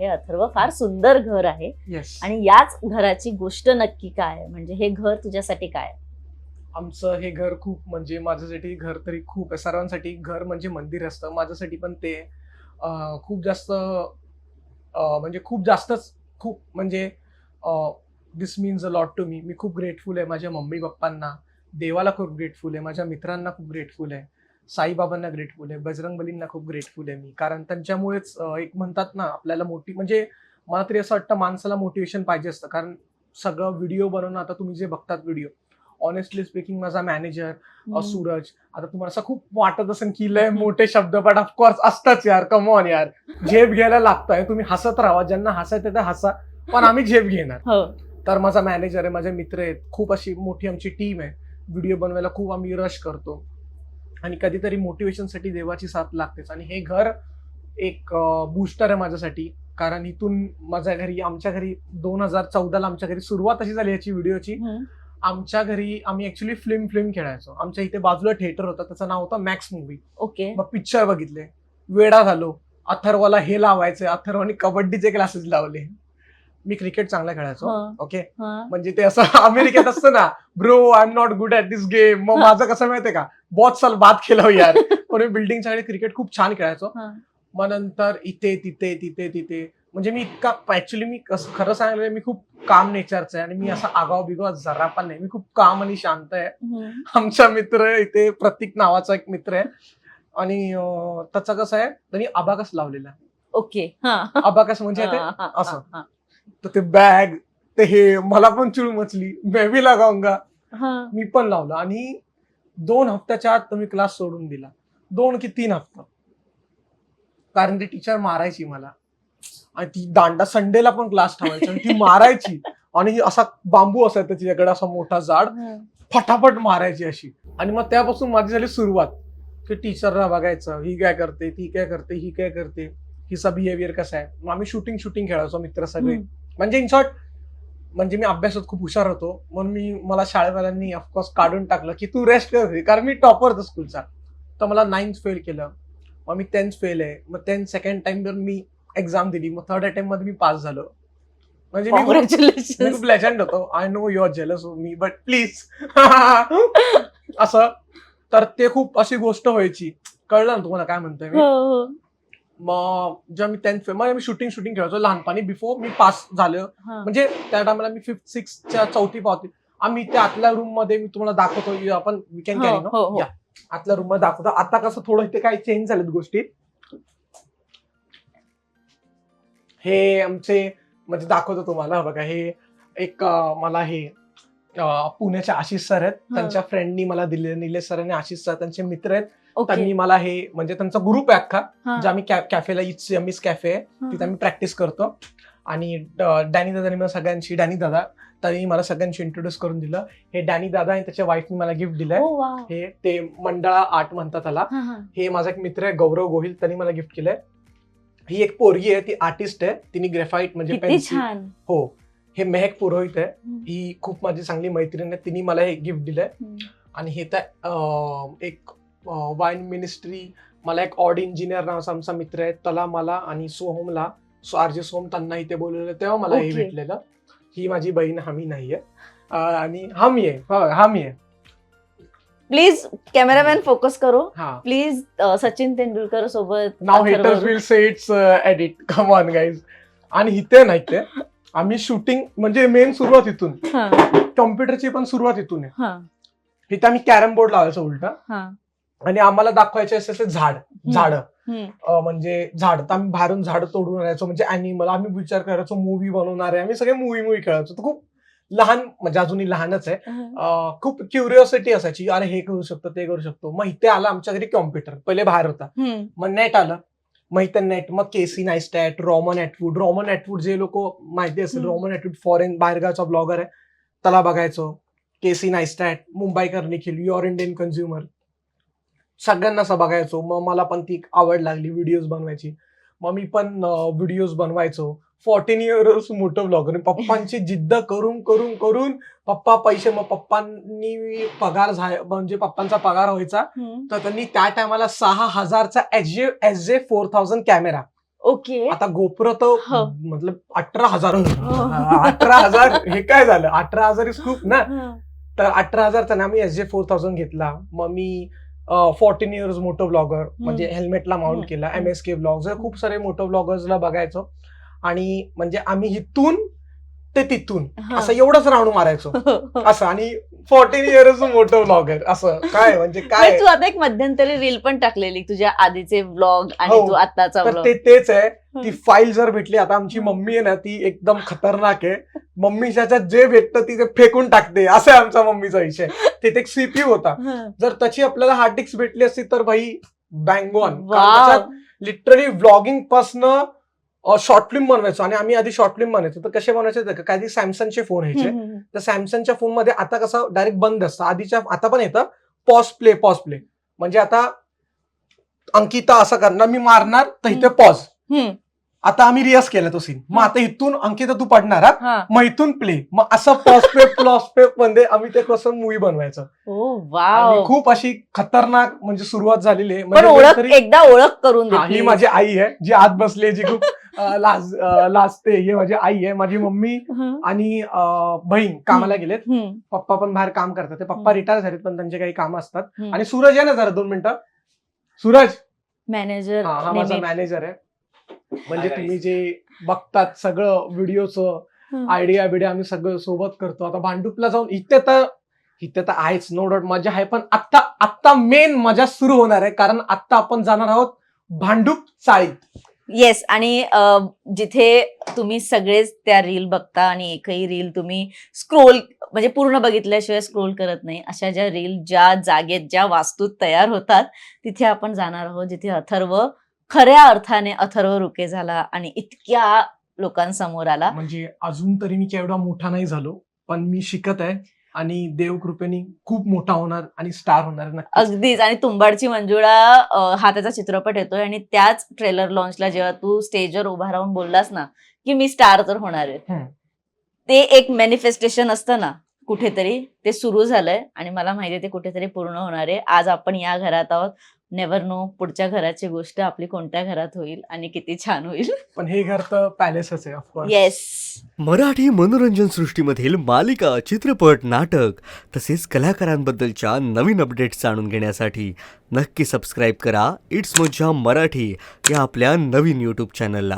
आहे अथर्व, फार सुंदर घर आहे. आणि याच घराची गोष्ट नक्की काय आहे, म्हणजे हे घर तुझ्यासाठी काय? आमचं हे घर खूप म्हणजे माझ्यासाठी घर तरी खूप आहे. सर्वांसाठी घर म्हणजे मंदिर असतं. माझ्यासाठी पण ते खूप जास्त म्हणजे खूप जास्तच खूप म्हणजे this means a lot to me. मी खूप ग्रेटफुल आहे माझ्या मम्मी पप्पांना, देवाला खूप ग्रेटफुल आहे, माझ्या मित्रांना खूप ग्रेटफुल आहे, साईबाबांना ग्रेटफुल आहे, बजरंगबलींना खूप ग्रेटफुल आहे मी. कारण त्यांच्यामुळेच एक म्हणतात ना आपल्याला म्हणजे मला तरी असं वाटतं माणसाला मोटिवेशन पाहिजे असतं. कारण सगळं व्हिडिओ बनवणं, आता तुम्ही जे बघतात व्हिडिओ, ऑनेस्टली स्पीकिंग माझा मॅनेजर सूरज, आता तुम्हाला असं खूप वाटत असेल की लय मोठे शब्द, बट ऑफकोर्स असताच यार, कम ऑन यार, झेप घ्यायला लागतंय. तुम्ही हसत राहा, ज्यांना हसायचं ते हसा, पण आम्ही झेप घेणार. तर माझा मॅनेजर आहे, माझे मित्र आहेत, खूप अशी मोठी आमची टीम आहे. व्हिडिओ बनवायला खूप आम्ही रश करतो आणि कधीतरी मोटिवेशनसाठी देवाची साथ लागतेच. आणि हे घर एक बूस्टर आहे माझ्यासाठी. कारण इथून आमच्या घरी 2014ला आमच्या घरी सुरुवात अशी झाली याची व्हिडिओची. आमच्या घरी आम्ही ऍक्च्युली फिल्म खेळायचो. आमच्या इथे बाजूला थिएटर होतं, त्याचं नाव होतं मॅक्स मूव्ही. ओके. मग पिक्चर बघितले, वेडा झालो. अथर्वला हे लावायचे, अथर्वने कबड्डीचे क्लासेस लावले. मी क्रिकेट चांगला खेळायचो. ओके. म्हणजे ते असं अमेरिकेत असतं ना, bro I am not good at this game. मग माझं कसं माहितीये का, बहुत साल बाद खेळलो यार. पण मी बिल्डिंगच्या खाली क्रिकेट खूप छान खेळायचो. मग नंतर इथे तिथे म्हणजे मी इतका ऍक्च्युली मी खरं सांगितलं, मी खूप काम नेचरचं आहे आणि मी असा आगाव बिगाव जरा पण नाही. मी खूप काम आणि शांत आहे. आमचा मित्र इथे प्रतीक नावाचा एक मित्र आहे आणि त्याचं कसं आहे, त्यांनी अबाकस लावलेला आहे. ओके. अबाकस म्हणजे ते असं, तर ते बॅग ते हे मला पण चिड मचली, मैं भी लगाऊंगा. मी पण लावलं आणि 2 हफ्त्याच्या आत मी क्लास सोडून दिला. 2 की 3 हफ्ता. कारण ती टीचर मारायची मला आणि ती दांडा संडेला पण क्लास ठेवायची आणि ती मारायची आणि असा बांबू असायचा तिच्याकडे, असा मोठा जाड, फटाफट मारायची अशी. आणि मग त्यापासून माझी झाली सुरुवात की टीचरला बघायचं, ही काय करते, ती काय करते, ही काय करते, हिचा बिहेवियर कसा आहे. मग आम्ही शूटिंग खेळायचो मित्र सगळे. म्हणजे इन शॉर्ट, म्हणजे मी अभ्यासात खूप हुशार होतो, म्हणून मला शाळेवाल्यांनी ऑफकोर्स काढून टाकलं की तू रेस्ट कर, कारण मी टॉपर होतो स्कूलचा. तर मला 9th फेल केलं, मग मी 10th फेल आहे, मग 10th सेकंड टाइम मी एक्झाम दिली, मग 3rd अटेम्प्ट मध्ये मी पास झालो. म्हणजे मी खूप लेजंड होतो. I know you are jealous of me, but please. असं, तर ते खूप अशी गोष्ट व्हायची. कळलं ना तुम्हाला काय म्हणतोय मी? मग जेव्हा मी 10th फेल, मी शूटिंग खेळायचो लहानपणी, बिफोर मी पास झालो. म्हणजे त्या टायमाला मी 5th 6th चौथी पावती. आम्ही त्या आतल्या रूम मध्ये, मी तुम्हाला दाखवतो, आपण वी कॅन कॅरी नो, आतल्या रूम मध्ये दाखवतो. आता कसं थोडं इथे काही चेंज झालेत गोष्टी. हे आमचे म्हणजे दाखवतो तुम्हाला, बघा, हे एक मला हे पुण्याचे आशिष सर आहेत, त्यांच्या फ्रेंडनी मला दिले. निलेश सर आणि आशिष सर त्यांचे मित्र आहेत. त्यांनी मला हे, म्हणजे त्यांचा ग्रुप आहे अख्खा, जे आम्ही कॅफेला, इट्स यम्मीज कॅफे आहे, तिथे आम्ही प्रॅक्टिस करतो. आणि डॅनी दादानी मला सगळ्यांशी, त्यांनी मला सगळ्यांशी इंट्रोड्यूस करून दिलं. हे डॅनी दादा आणि त्याच्या वाईफनी मला गिफ्ट दिलंय. हे ते मंडळा आर्ट म्हणतात त्याला. हे माझा एक मित्र आहे गौरव गोहिल, त्यांनी मला गिफ्ट केलंय. ही एक पोरगी आहे, ती आर्टिस्ट आहे, तिने ग्रेफाईट म्हणजे पेन्सिल. हो, हे मेहक पुरोहित आहे, ही खूप माझी चांगली मैत्रीण आहे, तिने मला हे गिफ्ट दिलंय. आणि हे तर एक वाईन मिनिस्ट्री, मला एक ऑड इंजिनियर नावाचा आमचा मित्र आहे, त्याला, मला आणि सोहमला, आरजे सोहम, त्यांना इथे बोलवलं, तेव्हा मला हे भेटलेलं. ही माझी बहीण हामी नाहीये आणि हामी आहे. प्लीज कॅमेरामॅन फोकस करो. प्लीज सचिन तेंडुलकर सोबत. नाव haters will say it's edit, come on guys. आणि इथे नाही, ते आम्ही शूटिंग म्हणजे मेन सुरुवात इथून, कॉम्प्युटरची पण सुरुवात इथून आहे. इथे आम्ही कॅरम बोर्ड लावायचो उलटा, आणि आम्हाला दाखवायचे असे झाड, म्हणजे झाड, तर आम्ही बाहेरून झाड तोडून आणायचो, म्हणजे अॅनिमल. आम्ही विचार करायचो मूवी बनवणार आहे, आम्ही सगळे मूवी खेळायचो. तर खूप लहान, म्हणजे अजूनही लहानच आहे, खूप क्युरिओसिटी असायची, अरे हे करू शकतो, ते करू शकतो. मग इथे आलं आमच्या घरी कॉम्प्युटर, पहिले बाहेर होता, मग नेट आलं, मग इथे नेट, मग केसी नाईस्टॅट, रॉमन ॲटवूड जे लोक माहिती असेल, रॉमन ॲटवूड फॉरेन बाहेरगावचा ब्लॉगर आहे, त्याला बघायचो. केसी नाईस्टॅट, मुंबईकर निखिल, युअर इंडियन कन्झ्युमर, सगळ्यांना असं बघायचो. मग मला पण ती आवड लागली व्हिडिओज बनवायची. मग मी पण व्हिडिओज बनवायचो. 14 इयर्स मोठं ब्लॉगर. पप्पांची जिद्द करून पप्पा पैसे, मग पप्पांनी पगार म्हणजे पप्पांचा पगार व्हायचा, तर त्यांनी त्या टायमाला 6,000चा SJ4000 कॅमेरा, ओके. आता गोप्रो तर हो. मतलब 18,000 18,000 हे काय झालं, 18,000 इज खूप ना. तर 18,000चा ना मी SJ4000 घेतला. मग मी 14 इयर्स मोटो ब्लॉगर म्हणजे हेल्मेटला माउंट केला. MSK ब्लॉग्स, खूप सारे मोटो ब्लॉगर्सला बघायचो आणि म्हणजे आम्ही इथून ते तिथून असं एवढंच राऊंड मारायचो असं. आणि 14 इयर्स मोटो ब्लॉगर असं काय म्हणजे काय. तू आता एक मध्यंतरी रील पण टाकलेली तुझ्या आधीचे व्लॉग आणि हो. तू आताचा तर व्लॉग. तेच आहे. ती फाईल जर भेटली, आता आमची मम्मी आहे ना ती एकदम खतरनाक आहे. मम्मीच्या जे भेटतं ती ते फेकून टाकते, असं आहे आमचा मम्मीचा विषय. तिथे एक CPU होता, जर त्याची आपल्याला हार्ड डिस्क भेटली असती तर भाई बँगॉन. त्याच्यात लिटरली व्लॉगिंग पासनं शॉर्ट फिल्म बनवायचो. आणि आम्ही आधी शॉर्ट फिल्म बनायचो तर कसे बनवायचे, काही सॅमसंगचे फोन यायचे. तर सॅमसंगच्या फोन मध्ये आता कसं डायरेक्ट बंद असतं, आधीच्या आता पण येतं पॉज प्ले. म्हणजे आता अंकिता असं करणार, मी मारणार तर इथे पॉज. आता आम्ही रियाज केला तो सीन, मग आता इथून अंकिता तू पडणार, मग इथून प्ले, मग असं पॉज पे मध्ये आम्ही ते कसं मूवी बनवायचं. आणि खूप अशी खतरनाक म्हणजे सुरुवात झालेली आहे. म्हणजे एकदा ओळख करून ही माझी आई आहे जी आत बसली, जी खूप लाजते. ही माझी आई आहे. माझी मम्मी आणि बहीण कामाला गेलेत, पप्पा पण बाहेर काम करतात. ते पप्पा रिटायर झालेत पण त्यांचे काही काम असतात. आणि सूरज आहे ना जरा 2 मिनिटं. सूरज मॅनेजर, हा माझा मॅनेजर आहे. म्हणजे तुम्ही जे बघतात सगळं व्हिडिओचं आयडिया बिडिया आम्ही सगळं सोबत करतो. आता भांडुपला जाऊन इथे तर आहेच नो डाऊट मजा आहे, पण आत्ता मेन मजा सुरू होणार आहे, कारण आत्ता आपण जाणार आहोत भांडूप चाळीत. येस. आणि जिथे तुम्ही सगळेच त्या रील बघता आणि एकही रील तुम्ही स्क्रोल म्हणजे पूर्ण बघितल्याशिवाय स्क्रोल करत नाही, अशा ज्या रील ज्या जागेत ज्या वास्तूत तयार होतात तिथे आपण जाणार आहोत, जिथे अथर्व खऱ्या अर्थाने अथर्व रुके झाला आणि इतक्या लोकांसमोर आला. म्हणजे अजून तरी मी एवढा मोठा नाही झालो, पण मी शिकत आहे आणि देव कृपेने खूप मोठा होणार आणि स्टार होणार नक्कीच. अगदीच. आणि तुंबाडची मंजुळा हा त्याचा चित्रपट येतोय आणि त्याच ट्रेलर लॉन्चला जेव्हा तू स्टेजवर उभा राहून बोललास ना की मी स्टार तर होणार आहे, ते एक मॅनिफेस्टेशन असतं ना कुठेतरी, ते सुरू झालंय आणि मला माहितीये ते कुठेतरी पूर्ण होणार आहे. आज आपण या घरात आहोत, नेव्हर नो पुढच्या घराची गोष्ट आपली कोणत्या घरात होईल आणि किती छान होईल. पण हे घर तर पॅलेसच आहे ऑफकोर्स. येस. मराठी मनोरंजन सृष्टीमधील मालिका, चित्रपट, नाटक तसेच कलाकारांबद्दलच्या नवीन अपडेट्स जाणून घेण्यासाठी नक्की सबस्क्राईब करा इट्स मज्जा मराठी या आपल्या नवीन YouTube चॅनलला.